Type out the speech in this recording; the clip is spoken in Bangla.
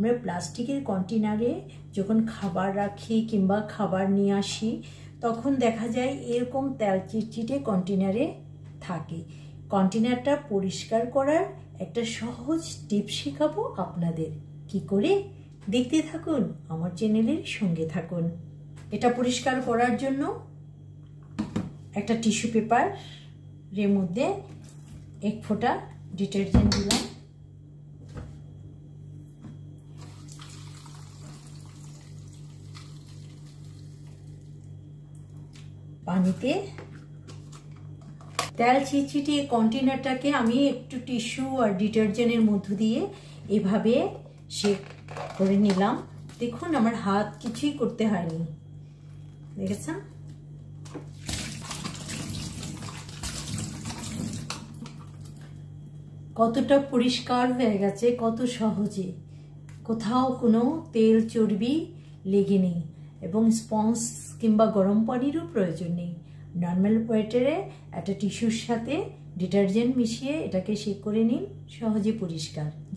আমরা প্লাস্টিকের কন্টেনারে যখন খাবার রাখি কিংবা খাবার নিয়ে আসি তখন দেখা যায় এরকম তেল চিটচিটে কন্টেনারে থাকে। কন্টেনারটা পরিষ্কার করার একটা সহজ টিপস শেখাবো আপনাদের। কি করে দেখতে থাকুন, আমার চ্যানেলের সঙ্গে থাকুন। এটা পরিষ্কার করার জন্য একটা টিস্যু পেপারের মধ্যে 1 ফোঁটা ডিটারজেন্ট দিলাম, পানিতে তেল চিটচিটে কন্টেনারটাকে আমি একটু টিস্যু আর ডিটারজেন্টের মধ্য দিয়ে এভাবে শেক করে নিলাম। দেখুন আমার হাত কিছুই করতে হয়নি, দেখেছেন? কতটা পরিষ্কার হয়ে গেছে, কত সহজে, কোথাও কোনো তেল চর্বি লেগে নেই এবং স্পঞ্জ কিংবা গরম পানিরও প্রয়োজন নেই। নর্মাল ওয়াটারে একটা টিস্যুর সাথে ডিটারজেন্ট মিশিয়ে এটাকে শেক করে নিন, সহজে পরিষ্কার।